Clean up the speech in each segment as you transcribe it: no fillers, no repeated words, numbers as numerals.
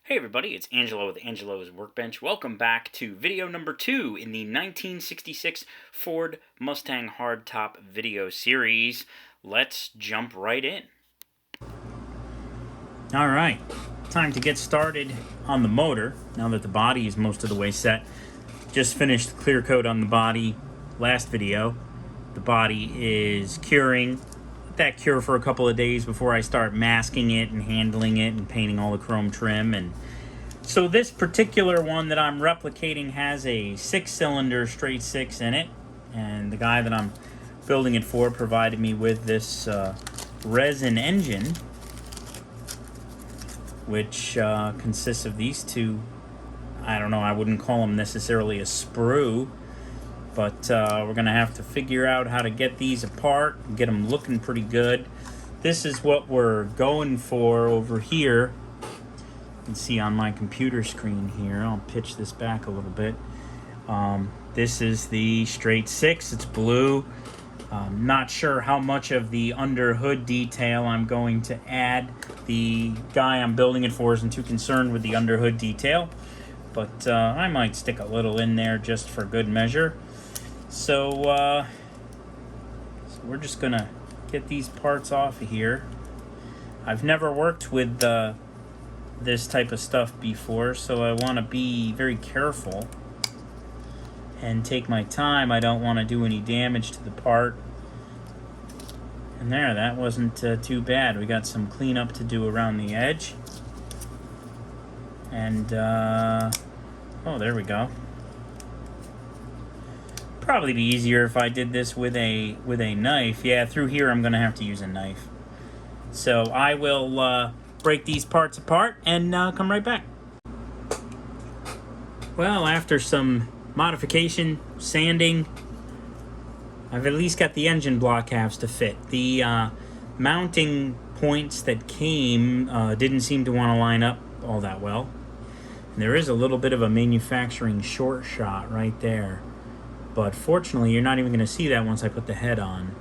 Hey everybody, it's Angelo with Angelo's Workbench. Welcome back to video number 2 in the 1966 Ford Mustang Hardtop video series. Let's jump right in. Alright, time to get started on the motor, now that the body is most of the way set. Just finished the clear coat on the body last video. The body is curing. Let that cure for a couple of days before I start masking it and handling it and painting all the chrome trim. And so this particular one that I'm replicating has a 6-cylinder straight 6 in it, and the guy that I'm building it for provided me with this resin engine, which consists of these two. I don't know, I wouldn't call them necessarily a sprue, but we're gonna have to figure out how to get these apart and get them looking pretty good. This is what we're going for over here. You can see on my computer screen here. I'll pitch this back a little bit. This is the straight 6. It's blue. I'm not sure how much of the under hood detail I'm going to add. The guy I'm building it for isn't too concerned with the under hood detail, but I might stick a little in there just for good measure. So we're just gonna get these parts off of here. I've never worked with this type of stuff before, so I want to be very careful and take my time. I don't want to do any damage to the part. And there, that wasn't too bad. We got some cleanup to do around the edge. And oh, there we go. Probably be easier if I did this with a knife. Yeah, through here I'm gonna have to use a knife. So I will break these parts apart and come right back. Well, after some modification, sanding, I've at least got the engine block halves to fit. The mounting points that came didn't seem to want to line up all that well. And there is a little bit of a manufacturing short shot right there. But fortunately, you're not even going to see that once I put the head on.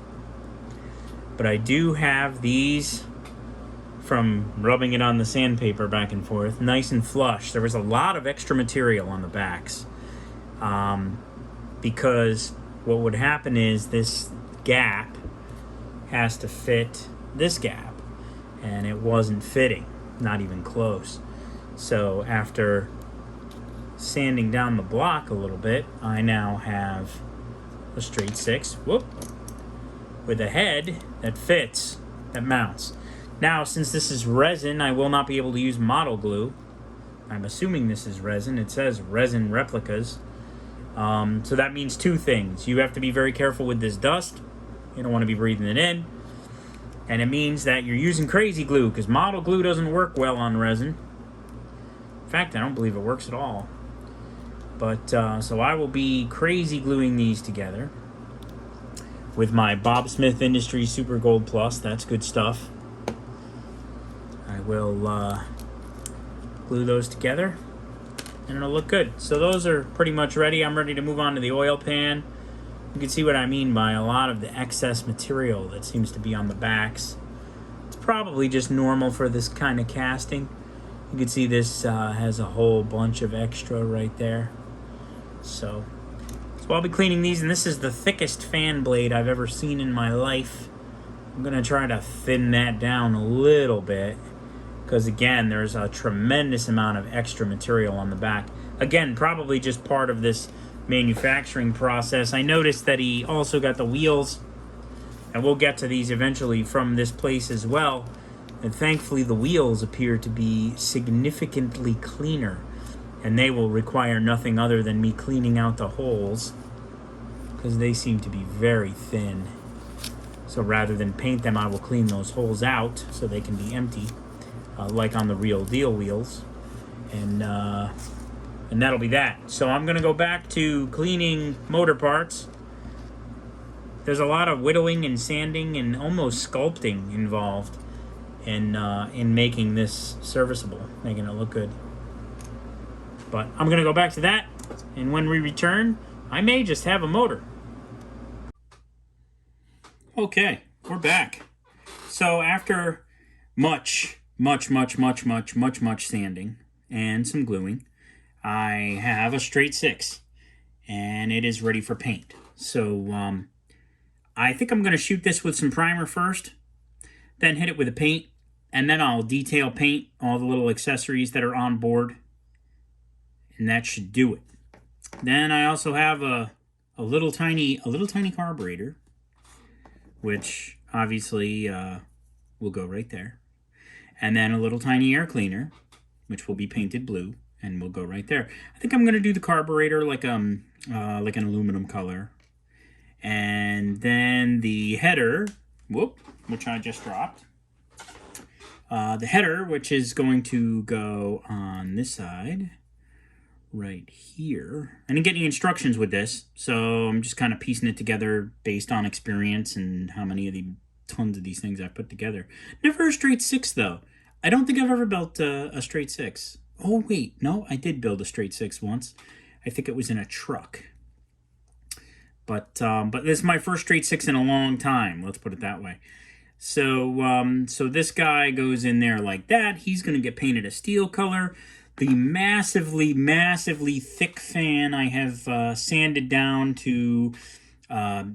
But I do have these from rubbing it on the sandpaper back and forth, nice and flush. There was a lot of extra material on the backs. Because what would happen is this gap has to fit this gap. And it wasn't fitting, not even close. So after sanding down the block a little bit, I now have a straight 6, with a head that fits, that mounts. Now, since this is resin, I will not be able to use model glue. I'm assuming this is resin. It says resin replicas. So that means two things. You have to be very careful with this dust. You don't want to be breathing it in. And it means that you're using crazy glue, because model glue doesn't work well on resin. In fact, I don't believe it works at all. But, so I will be crazy gluing these together with my Bob Smith Industries Super Gold Plus. That's good stuff. I will glue those together, and it'll look good. So those are pretty much ready. I'm ready to move on to the oil pan. You can see what I mean by a lot of the excess material that seems to be on the backs. It's probably just normal for this kind of casting. You can see this has a whole bunch of extra right there. So I'll be cleaning these, and this is the thickest fan blade I've ever seen in my life. I'm going to try to thin that down a little bit, because again, there's a tremendous amount of extra material on the back. Again, probably just part of this manufacturing process. I noticed that he also got the wheels, and we'll get to these eventually, from this place as well. And thankfully the wheels appear to be significantly cleaner, and they will require nothing other than me cleaning out the holes, because they seem to be very thin. So rather than paint them, I will clean those holes out so they can be empty, like on the real deal wheels. And that'll be that. So I'm gonna go back to cleaning motor parts. There's a lot of whittling and sanding and almost sculpting involved in making this serviceable, making it look good. But I'm gonna go back to that, and when we return, I may just have a motor. Okay, we're back. So after much sanding, and some gluing, I have a straight 6, and it is ready for paint. So I think I'm going to shoot this with some primer first, then hit it with a paint, and then I'll detail paint all the little accessories that are on board, and that should do it. Then I also have a little tiny carburetor, which obviously will go right there, and then a little tiny air cleaner, which will be painted blue and will go right there. I think I'm going to do the carburetor like an aluminum color, and then the header, which I just dropped. The header, which is going to go on this side, right here. I didn't get any instructions with this, so I'm just kind of piecing it together based on experience and how many of the tons of these things I've put together. Never a straight 6, though. I don't think I've ever built a straight 6. Oh, wait. No, I did build a straight 6 once. I think it was in a truck. But this is my first straight 6 in a long time. Let's put it that way. So this guy goes in there like that. He's going to get painted a steel color. The massively, massively thick fan I have sanded down to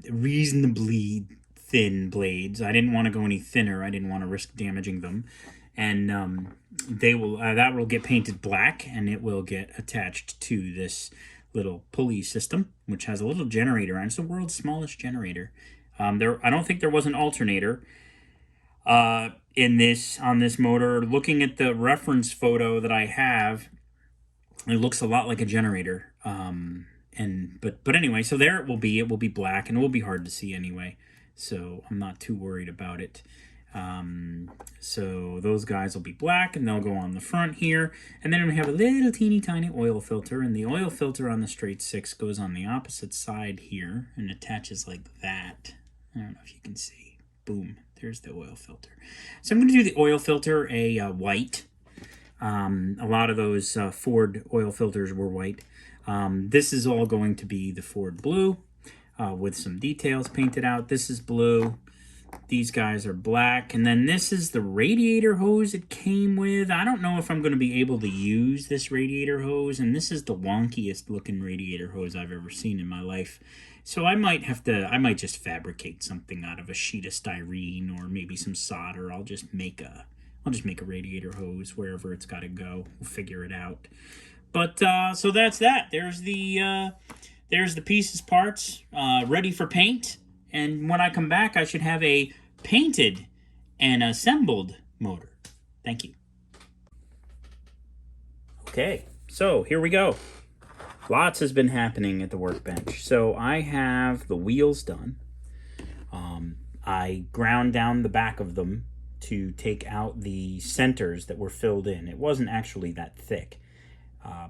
reasonably thin blades. I didn't want to go any thinner. I didn't want to risk damaging them. And that will get painted black, and it will get attached to this little pulley system, which has a little generator on it. It's the world's smallest generator. I don't think there was an alternator on this motor. Looking at the reference photo that I have, it looks a lot like a generator. But anyway, so there it will be. It will be black, and it will be hard to see anyway. So I'm not too worried about it. So those guys will be black, and they'll go on the front here. And then we have a little teeny tiny oil filter, and the oil filter on the straight 6 goes on the opposite side here and attaches like that. I don't know if you can see. Boom. There's the oil filter. So I'm going to do the oil filter a white. A lot of those Ford oil filters were white. This is all going to be the Ford blue with some details painted out. This is blue. These guys are black. And then this is the radiator hose it came with. I don't know if I'm going to be able to use this radiator hose. And this is the wonkiest looking radiator hose I've ever seen in my life. So I might just fabricate something out of a sheet of styrene or maybe some solder. I'll just make a radiator hose wherever it's got to go. We'll figure it out. But so that's that. There's the pieces, parts ready for paint. And when I come back, I should have a painted and assembled motor. Thank you. Okay, so here we go. Lots has been happening at the workbench. So I have the wheels done. I ground down the back of them to take out the centers that were filled in. It wasn't actually that thick.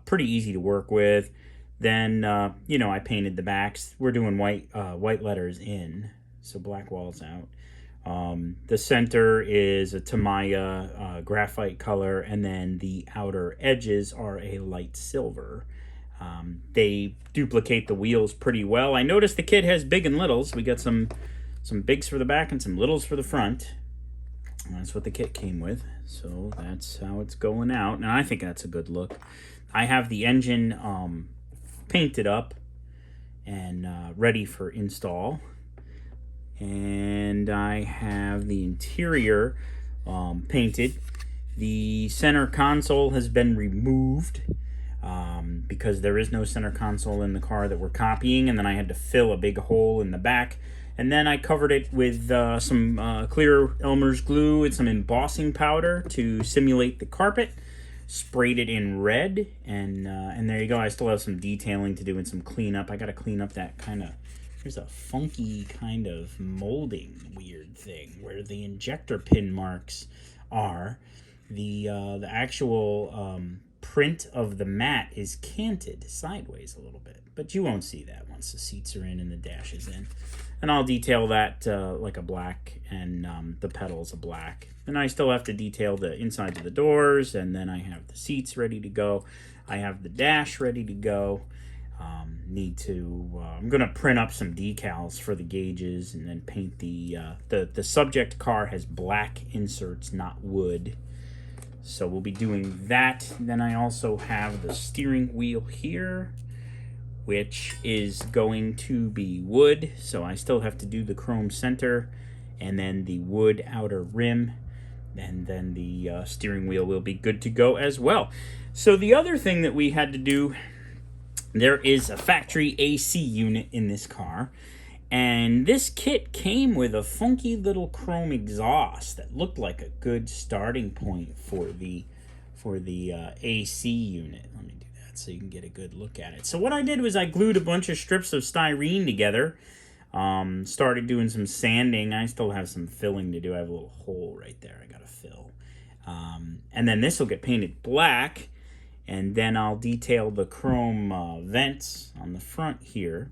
Pretty easy to work with. Then, I painted the backs. We're doing white letters in, so black walls out. The center is a Tamiya graphite color, and then the outer edges are a light silver. They duplicate the wheels pretty well. I noticed the kit has big and littles. We got some bigs for the back and some littles for the front. And that's what the kit came with. So that's how it's going out. And I think that's a good look. I have the engine painted up and ready for install. And I have the interior painted. The center console has been removed because there is no center console in the car that we're copying, and then I had to fill a big hole in the back. And then I covered it with some clear Elmer's glue and some embossing powder to simulate the carpet. Sprayed it in red, and there you go. I still have some detailing to do and some cleanup. I got to clean up that kind of... There's a funky kind of molding weird thing where the injector pin marks are. The actual print of the mat is canted sideways a little bit, but you won't see that once the seats are in and the dash is in. And I'll detail that like a black, and the pedals a black. And I still have to detail the insides of the doors, and then I have the seats ready to go. I have the dash ready to go. I'm gonna print up some decals for the gauges and then paint the subject car has black inserts, not wood. So we'll be doing that. Then I also have the steering wheel here, which is going to be wood. So I still have to do the chrome center and then the wood outer rim. And then the steering wheel will be good to go as well. So the other thing that we had to do, there is a factory AC unit in this car. And this kit came with a funky little chrome exhaust that looked like a good starting point for the AC unit. Let me do that so you can get a good look at it. So what I did was I glued a bunch of strips of styrene together. Started doing some sanding. I still have some filling to do. I have a little hole right there I gotta fill. And then this will get painted black. And then I'll detail the chrome vents on the front here.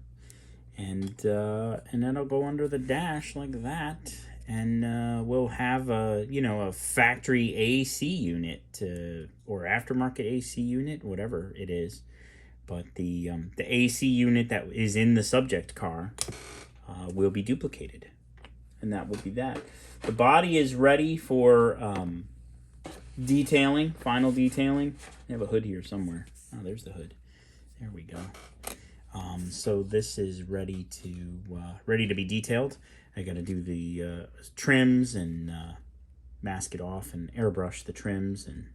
And then I'll go under the dash like that, and we'll have a factory AC unit or aftermarket AC unit, whatever it is. But the AC unit that is in the subject car will be duplicated, and that will be that. The body is ready for detailing, final detailing. I have a hood here somewhere. Oh, there's the hood. There we go. So this is ready to be detailed. I got to do the trims and mask it off and airbrush the trims, and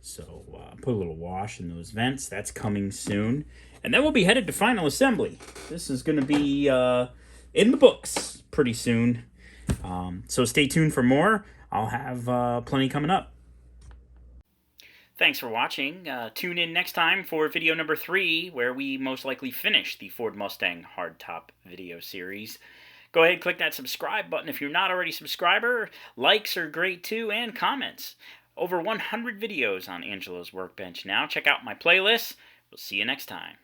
so put a little wash in those vents. That's coming soon, and then we'll be headed to final assembly. This is going to be in the books pretty soon. So stay tuned for more. I'll have plenty coming up. Thanks for watching. Tune in next time for video number 3, where we most likely finish the Ford Mustang Hardtop video series. Go ahead and click that subscribe button if you're not already a subscriber. Likes are great too, and comments. Over 100 videos on Angelo's Workbench now. Check out my playlist. We'll see you next time.